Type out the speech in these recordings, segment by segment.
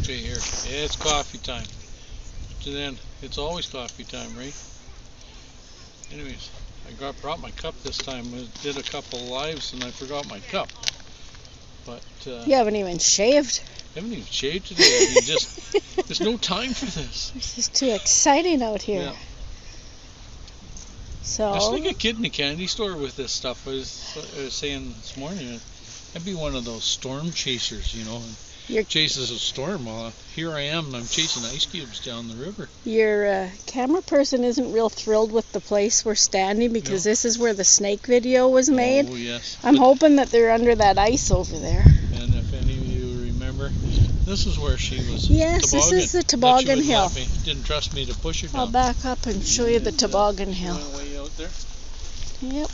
Okay, here. It's coffee time. And then it's always coffee time, right? Anyways, I brought my cup this time. I did a couple lives and I forgot my cup. But you haven't even shaved. I haven't even shaved today. I mean, there's no time for this. This is too exciting out here. Yeah. So It's like a kid in the candy store with this stuff. I was saying this morning, I'd be one of those storm chasers, you know. Chases a storm. Well, here I am, and I'm chasing ice cubes down the river. Your camera person isn't real thrilled with the place we're standing because this is where the snake video was made. Oh, yes. I'm hoping that they're under that ice over there. And if any of you remember, this is where she was. Yes, this is the toboggan hill. Didn't trust me to push her down. I'll back up and show you the toboggan hill. Went way out there. Yep.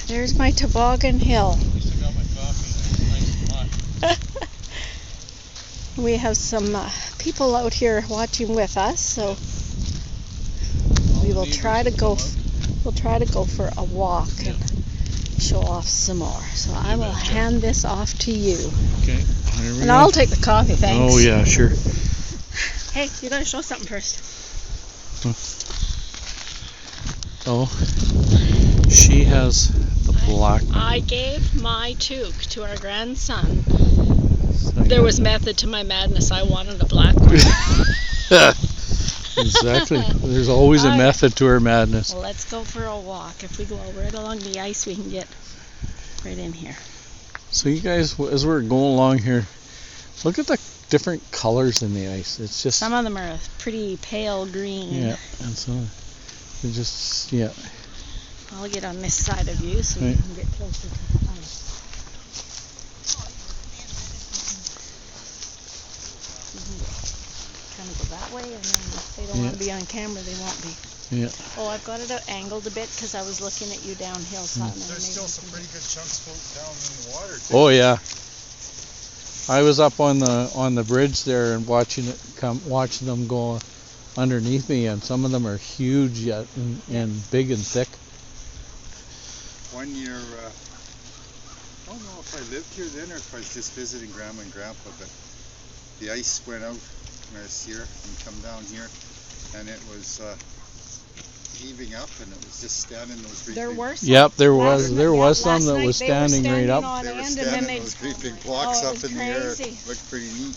There's my toboggan hill. At least I got my coffee. Nice and hot. We have some people out here watching with us, so we will try to go. We'll try to go for a walk and show off some more. So I will hand this off to you. Okay. And I'll take the coffee, thanks. Oh yeah, sure. Hey, you gotta show something first. Oh, she has the black one. I gave my toque to our grandson. There was method to my madness. I wanted a black one. Exactly. There's always a method to her madness. Well, let's go for a walk. If we go right along the ice, we can get right in here. So you guys, as we're going along here, look at the different colors in the ice. It's just some of them are a pretty pale green. Yeah, and so they just I'll get on this side of you so you can get closer to the ice. Kind of go that way, and then if they don't want to be on camera, they won't be. Yeah. Oh, I've got it angled a bit because I was looking at you downhill. There's still some pretty good chunks floating down in the water too. Oh yeah. I was up on the bridge there and watching them go underneath me, and some of them are huge yet and big and thick. One year, I don't know if I lived here then or if I was just visiting Grandma and Grandpa, but the ice went out when I was here and come down here, and it was heaving up, and it was just standing those great big... Yep, there was some that was standing right up. They were standing those great big blocks up in the air. It looked pretty neat.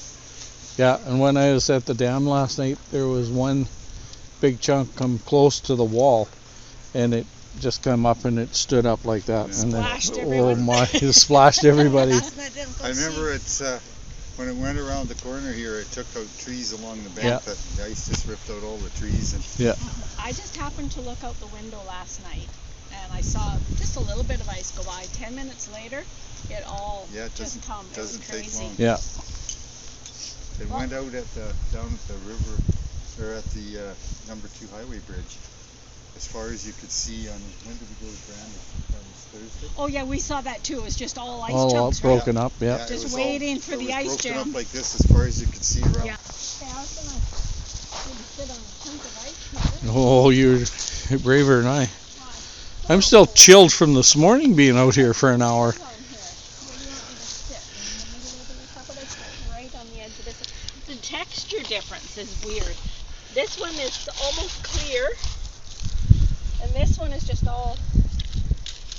Yeah, and when I was at the dam last night, there was one big chunk come close to the wall, and it just come up and it stood up like that. And then, oh my, it splashed everybody. I remember when it went around the corner here, it took out trees along the bank. That the ice just ripped out all the trees. And I just happened to look out the window last night, and I saw just a little bit of ice go by. 10 minutes later, it all just come. It was crazy. Take long. Yeah. It went out down at the river, or at the number 2 highway bridge, as far as you could see on, when did we go to Grand? That was Thursday? Oh yeah, we saw that too. It was just all ice chunks, all broken up, just waiting for the ice jam. It was broken up like this as far as you could see around. Yeah. Okay, I was going to sit on a chunk of ice here. Oh, you're braver than I. I'm still chilled from this morning being out here for an hour. The texture difference is weird. This one is almost clear, and this one is just all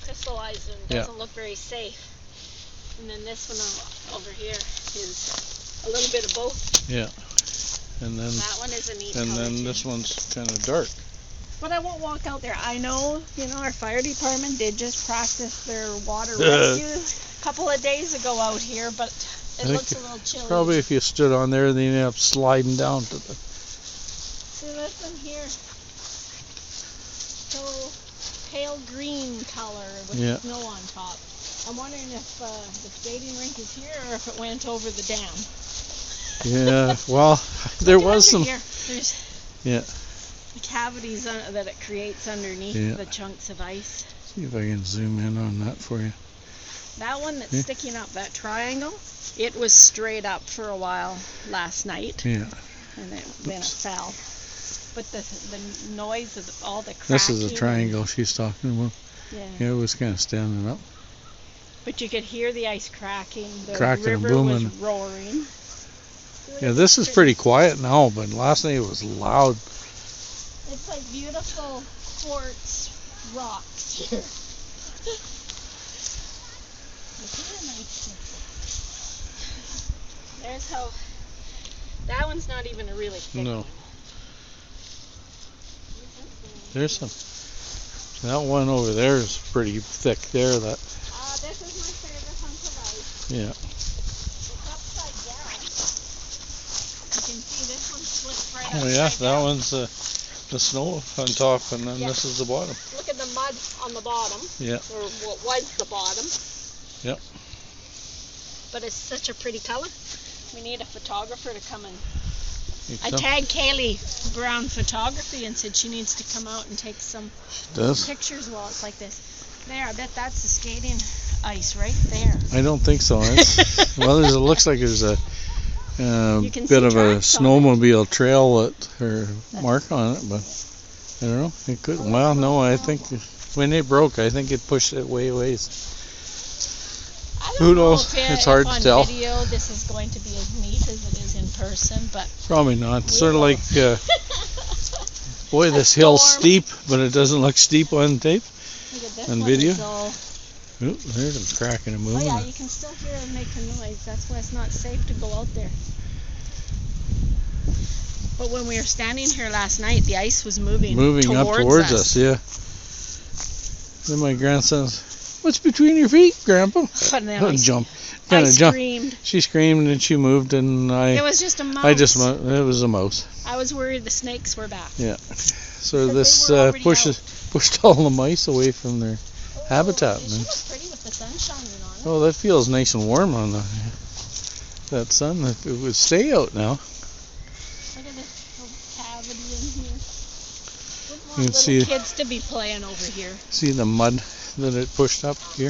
crystallized and doesn't look very safe. And then this one over here is a little bit of both. Yeah. And then that one is a neat and color then too. this one's kind of dark. But I won't walk out there. I know, our fire department did just practice their water rescue a couple of days ago out here, but it looks a little chilly. Probably if you stood on there, then you'd end up sliding down to the... See this one here? So pale green color with snow on top. I'm wondering if the skating rink is here or if it went over the dam. Yeah, well, there was some... There's the cavities that it creates underneath the chunks of ice. See if I can zoom in on that for you. That one that's sticking up, that triangle, it was straight up for a while last night. Yeah. And then it fell. But the noise of all the cracking. This is a triangle she's talking about. Yeah. Yeah, it was kind of standing up. But you could hear the ice cracking. The Cracking and river was booming. roaring. Yeah, this is pretty quiet now, but last night it was loud. It's like beautiful quartz rocks here. There's how. That one's not even a really thick No. one. There's some. That one over there is pretty thick there. That. This is my favorite hunk of ice. Yeah. It's upside down. You can see this one slips right Oh upside yeah, down. that one's the snow on top, and then Yeah. this is the bottom. Look at the mud on the bottom. Yeah. Or what was the bottom. Yep. But it's such a pretty color. We need a photographer to come and. I Does. tagged Kaylee Brown Photography and said she needs to come out and take some pictures while it's like this. There, I bet that's the skating ice right there. I don't think so. Well, it looks like there's a You can bit see of a tracks on snowmobile trail or mark on it, but I don't know. It could. Well, no, I think when it broke, I think it pushed it way ways. I don't Who know knows? if It's hard to on tell. Video, this is going to be as neat as it is in person, but Probably not. we Sort of will. like, boy, A this hill's storm. steep, but it doesn't look steep on tape. Look at this On one. video? It's all, Oop, there's some cracking and oh moving. yeah, you can still hear it making noise. That's why it's not safe to go out there. But when we were standing here last night, the ice was moving Up towards us, yeah. Then my grandson says, "What's between your feet, Grandpa?" And then I Jump. I Kind of jump. screamed. She screamed and she moved, and It was just a mouse. it was a mouse. I was worried the snakes were back. Yeah. So But this they were already pushed all the mice away from their habitat. She looks pretty with the sun shining on it. Oh, that feels nice and warm on that sun. It would stay out now. Look at this little cavity in here. We You want can little see- kids to be playing over here. See the mud that it pushed up here?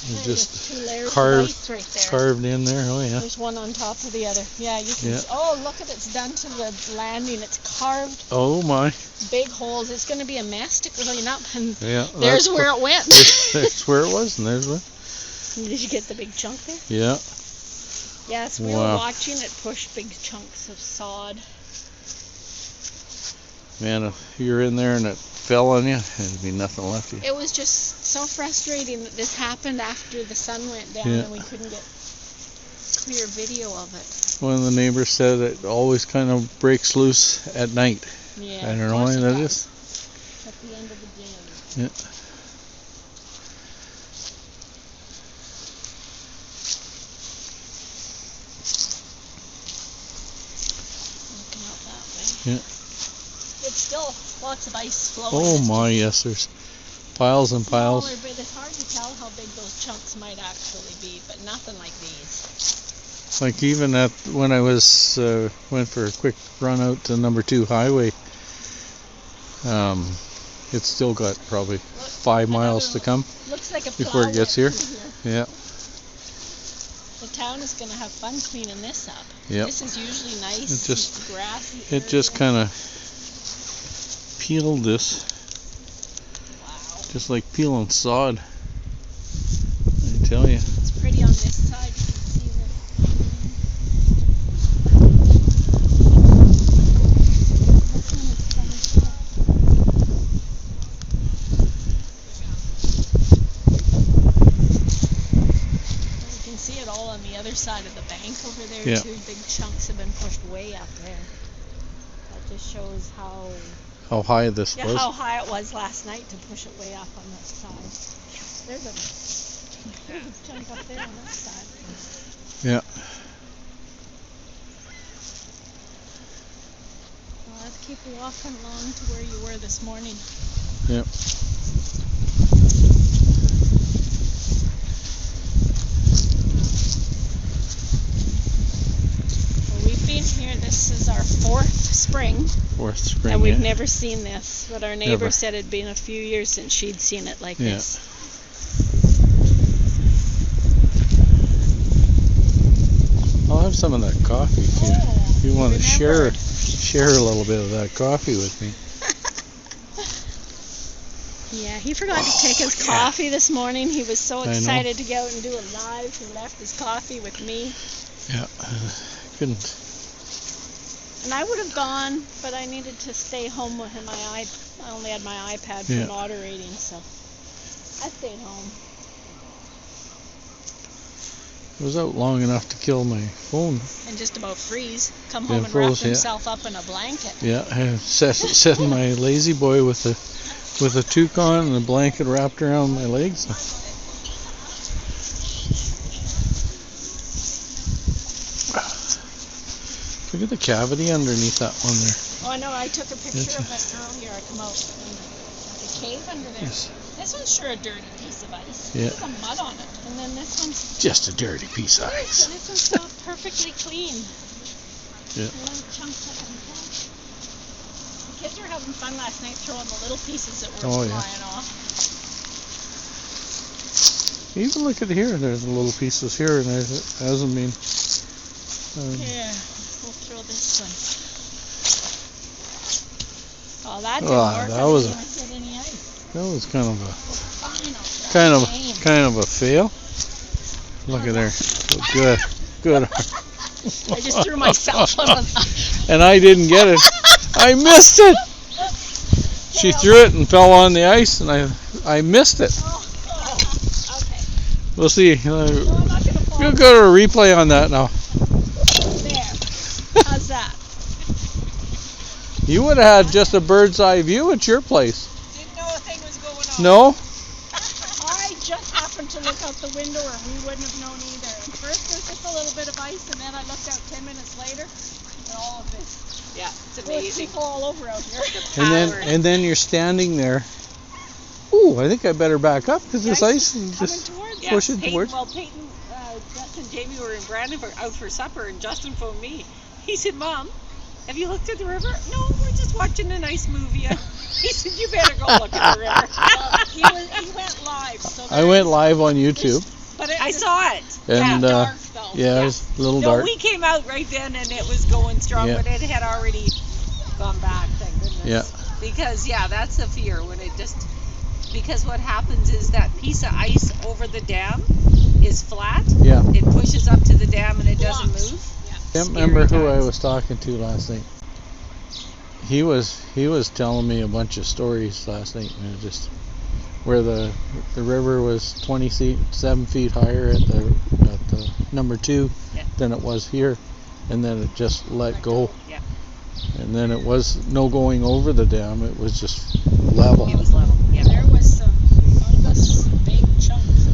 It There's just 2 layers carved- of ice right there. carved in there. Oh yeah. There's one on top of the other. Yeah, you can Yeah. see. Oh, look at it's done to the landing. It's carved Oh my. big holes. It's going to be a mess to clean up. And Yeah. there's where it went. That's where it was, and there's where. Did you get the big chunk there? Yeah. Yes, we were Wow. watching it push big chunks of sod. Man, if you're in there and it fell on you, there'd be nothing left of you. It was just so frustrating that this happened after the sun went down Yeah. and we couldn't get clear video of it. One of the neighbors said it always kind of breaks loose at night. Yeah, I don't of know why course it that does. is. At the end of the day. Yeah. Looking out that way. Yeah. It's still lots of ice flowing. Oh my, yes, there's piles and piles. Smaller, but it's hard to tell how big those chunks might actually be, but nothing like these. Like even when I was went for a quick run out to number 2 highway, it's still got probably 5 miles to come Looks like a before it gets here. Yeah. The town is going to have fun cleaning this up. Yep. This is usually nice, It just- grassy. It just kind of peeled this, Wow. just like peeling sod. I tell you. It's pretty on this side. You can see the. You can see it all on the other side of the bank over there Yeah. too. Big chunks have been pushed way up there. That just shows how How high this was. how high it was last night to push it way up on that side. There's a chunk up there on that side. Yeah. Well, let's keep walking along to where you were this morning. Yep. Well, we've been here. This is our 4th spring, 4th spring. and we've yeah. never seen this. But our neighbor Never. said it'd been a few years since she'd seen it like Yeah. this. I'll have some of that coffee too. Oh, If you want to remembered. share a little bit of that coffee with me. Yeah, he forgot to take his coffee this morning. He was so I know. excited to go out and do a live. He left his coffee with me. Yeah, couldn't. And I would have gone, but I needed to stay home with him. I only had my iPad for moderating, so I stayed home. I was out long enough to kill my phone. And just about freeze. Come home and wrap himself up in a blanket. Yeah, I set my lazy boy with a toque on and a blanket wrapped around my legs. Look at the cavity underneath that one there. Oh, I know. I took a picture of it earlier. I come out in the cave under there. Yes. This one's sure a dirty piece of ice. Yeah. There's some mud on it. And then this one's Just a dirty piece of ice. And this one's so perfectly clean. Yeah. Little chunks of it. The kids were having fun last night throwing the little pieces that were flying off. Even look at here. There's little pieces here, and it hasn't been. Here, we'll throw this one. Oh, that didn't work. That was kind of a fail. Look at there. Good. I just threw myself on the... And I didn't get it. I missed it. She threw it and fell on the ice, and I missed it. Okay. We'll see. No, I'm not gonna fall. You'll go to a replay on that now. There. How's that? You would have had just a bird's eye view at your place. Didn't know a thing was going on. No? I just happened to look out the window, or we wouldn't have known either. At first there's just a little bit of ice, and then I looked out 10 minutes later, and all of this. Yeah, it's amazing. People all over out here. And then you're standing there. Ooh, I think I better back up because this ice is just pushing towards. Well, Peyton, Justin, Jamie were in Brandon out for supper, and Justin phoned me. He said, "Mom, have you looked at the river?" "No, we're just watching a nice movie." He said, "You better go look at the river." Well, he went live. So I went live on YouTube. But I saw it. And dark, though. it was a little No, dark. we came out right then, and it was going strong, Yeah. but it had already gone back. Thank goodness. Yeah. Because that's the fear when it just. Because what happens is that piece of ice over the dam is flat. Yeah. It pushes up to the dam and it doesn't move. I can't remember who I was talking to last night. He was telling me a bunch of stories last night, and it just where the river was 27 feet higher at the number 2 than it was here, and then it just let go. Yeah. And then it was no going over the dam; it was just level. It was level. Yeah. There was some big chunks.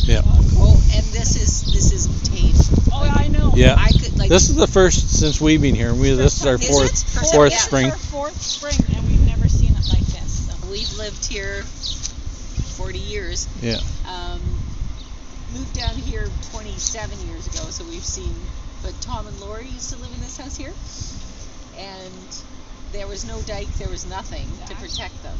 Yeah. Oh, and this is taste. Oh, I know. Yeah. I could This is the first since we've been here. This is our fourth spring. It's our fourth spring, and we've never seen it like this. So. We've lived here 40 years. Yeah. Moved down here 27 years ago, so we've seen. But Tom and Lori used to live in this house here, and there was no dike, there was nothing to protect them.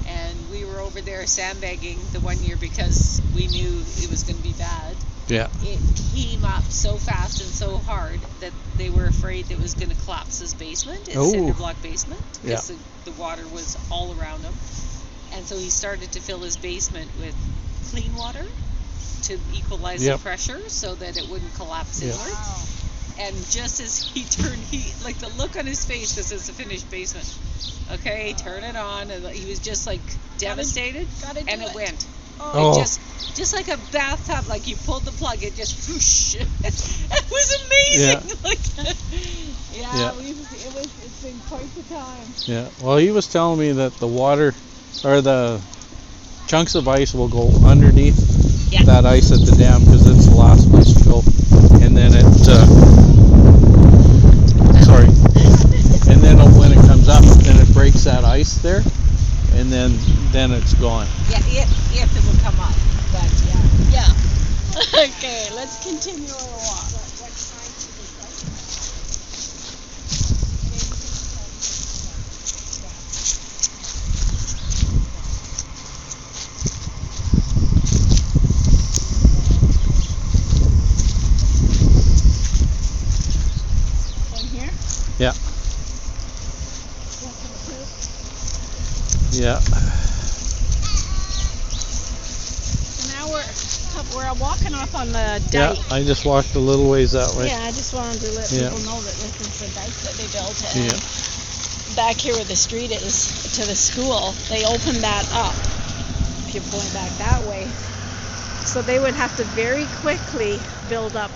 And we were over there sandbagging the one year because we knew it was going to be bad. Yeah. It came up so fast and so hard that they were afraid that it was going to collapse his basement, his cinder block basement, because the water was all around him. And so he started to fill his basement with clean water to equalize the pressure so that it wouldn't collapse inward. Wow. And just as he turned, like the look on his face, this is the finished basement. Okay, turn it on, and he was just like devastated, and it went. Oh. It just like a bathtub, like you pulled the plug, it just whoosh. It was amazing. Yeah. It's been quite the time. Yeah. Well, he was telling me that the water or the chunks of ice will go underneath that ice at the dam because it's the last place to go, and then it and then when it comes up, then it breaks that ice there, and then it's gone. Yeah, if it will come up, but Yeah. Okay, let's continue our walk. Yeah. Yeah. We're walking up on the Yeah, dike. I just walked a little ways that way. Yeah, I just wanted to let Yeah. people know that this is the dike that they built. And Yeah. back here where the street is to the school, they opened that up. If you're going back that way. So they would have to very quickly build up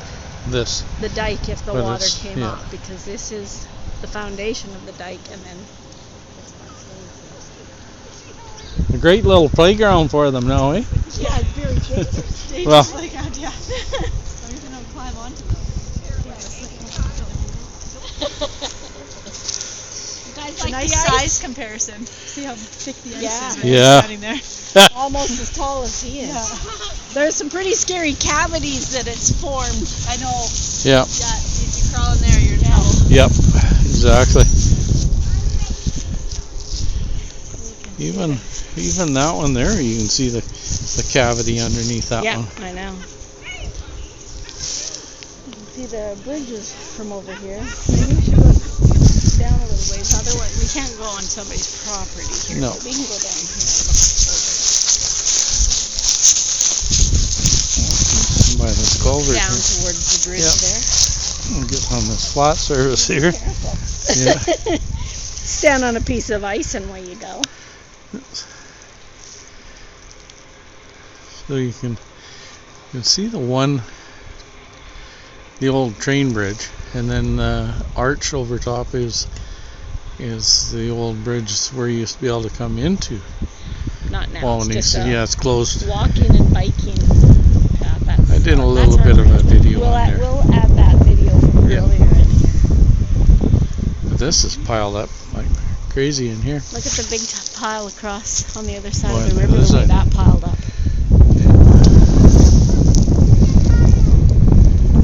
This. the dike if the But water it's- came yeah. up, because this is the foundation of the dike, and then A great little playground for them now, eh? yeah, it's very dangerous. Well. Playground, yeah. Don't even know climb onto them. It's a nice size comparison. See how thick the ice Yeah. is, right? Yeah. Standing there. Almost as tall as he is. Yeah. There's some pretty scary cavities that it's formed. I know. Yeah. Yeah, if you crawl in there, you're in trouble. Yep. Exactly. Even that one there, you can see the cavity underneath that Yeah, one. I know. You can see the bridges from over here. Maybe we should go down a little ways. Otherwise, we can't go on somebody's property here. No. But we can go down here. By this culvert Down here. towards the bridge Yep. there. We'll get on this flat surface here. Careful. Yeah. Stand on a piece of ice and away you go. So you can see the old train bridge, and then the arch over top is the old bridge where you used to be able to come into Not now. Wawanesa. It's just Yeah, it's closed. walking and biking path. That's, I did a that's little our bit of a bridge. video We'll on there. We'll add that video from Yeah. earlier in here. But this is piled up like crazy in here. Look at the big pile across on the other side Boy, of the river, the other the way side. that piled up.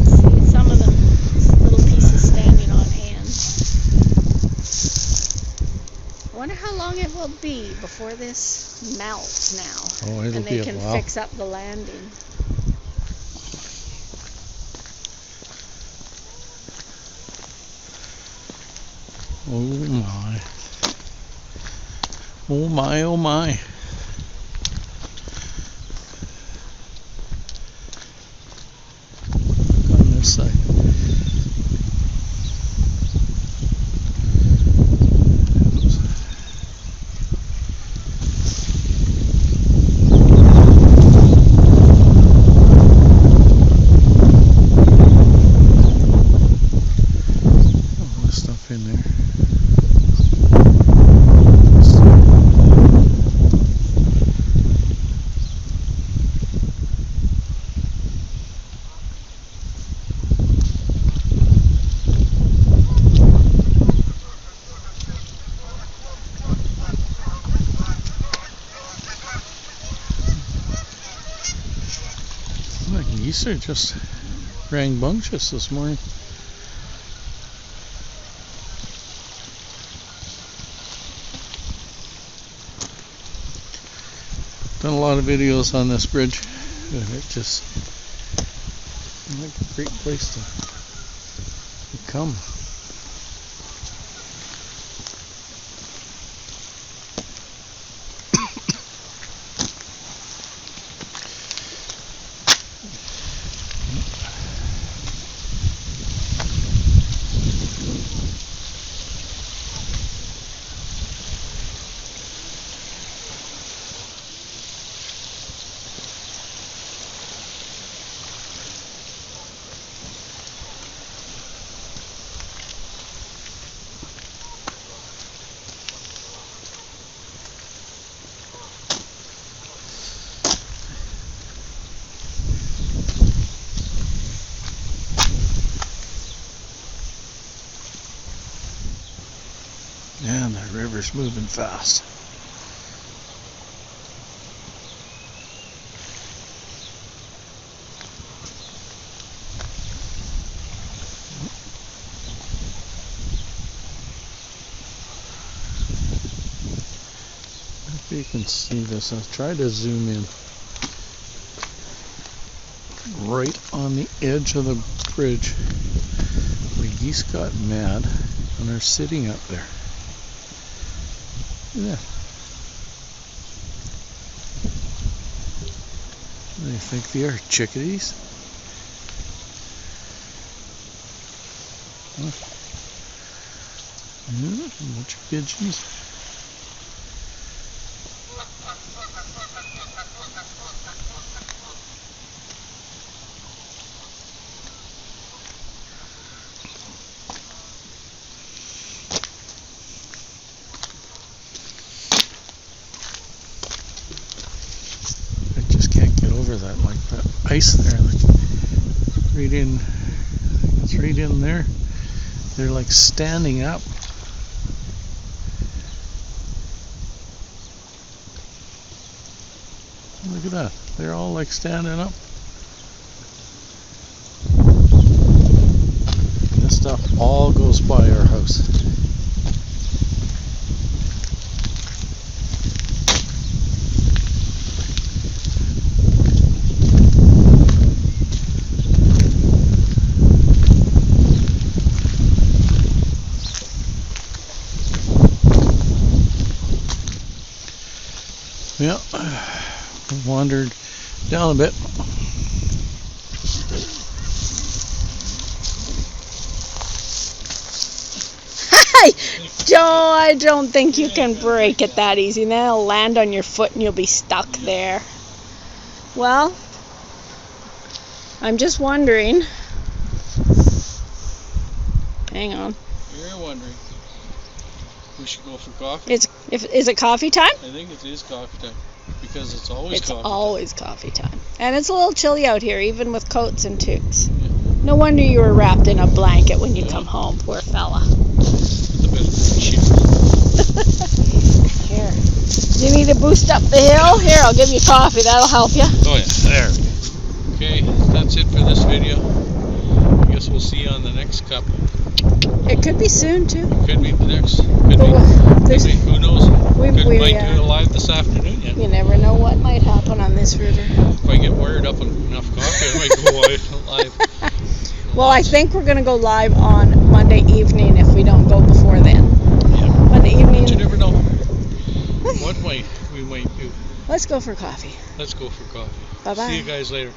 See some of them little pieces standing on end. I wonder how long it will be before this melts now. Oh, it'll And be they a can while. fix up the landing. Oh my. Oh my, oh my. On this side. All this stuff in there. The geese are just rambunctious this morning. Done a lot of videos on this bridge, and it just like a great place to come. And the river's moving fast. If you can see this, I'll try to zoom in. Right on the edge of the bridge, the geese got mad and are sitting up there. Yeah. They think they are chickadees. Huh? Yeah, a bunch of pigeons. I just can't get over that, like that ice there, like right in, it's right in there. They're like standing up. Look at that. They're all like standing up. This stuff all goes by our house. Yeah, wandered down a bit. I don't think you can break it that easy. And then it'll land on your foot and you'll be stuck there. Well, I'm just wondering. Hang on. You're wondering. We should go for coffee. Is it coffee time? I think it is coffee time because it's always It's coffee always coffee time. And it's a little chilly out here, even with coats and toques. Yeah. No wonder you were wrapped in a blanket when you Yeah. come home, poor fella. The best shit. Here. You need to boost up the hill? Here, I'll give you coffee. That'll help you. Oh yeah, there we go. Okay, that's it for this video. I guess we'll see you on the next cup. It could be soon, too. Could be the next. Could But be. there's- Could be. Who knows? Might do yeah. it live this afternoon yet. You never know what might happen on this river. If I get wired up on enough coffee, I might go live. Well, I think we're going to go live on Monday evening if we don't go before then. Yeah. Monday evening. But you never know. What we might do. Let's go for coffee. Let's go for coffee. Bye-bye. See you guys later.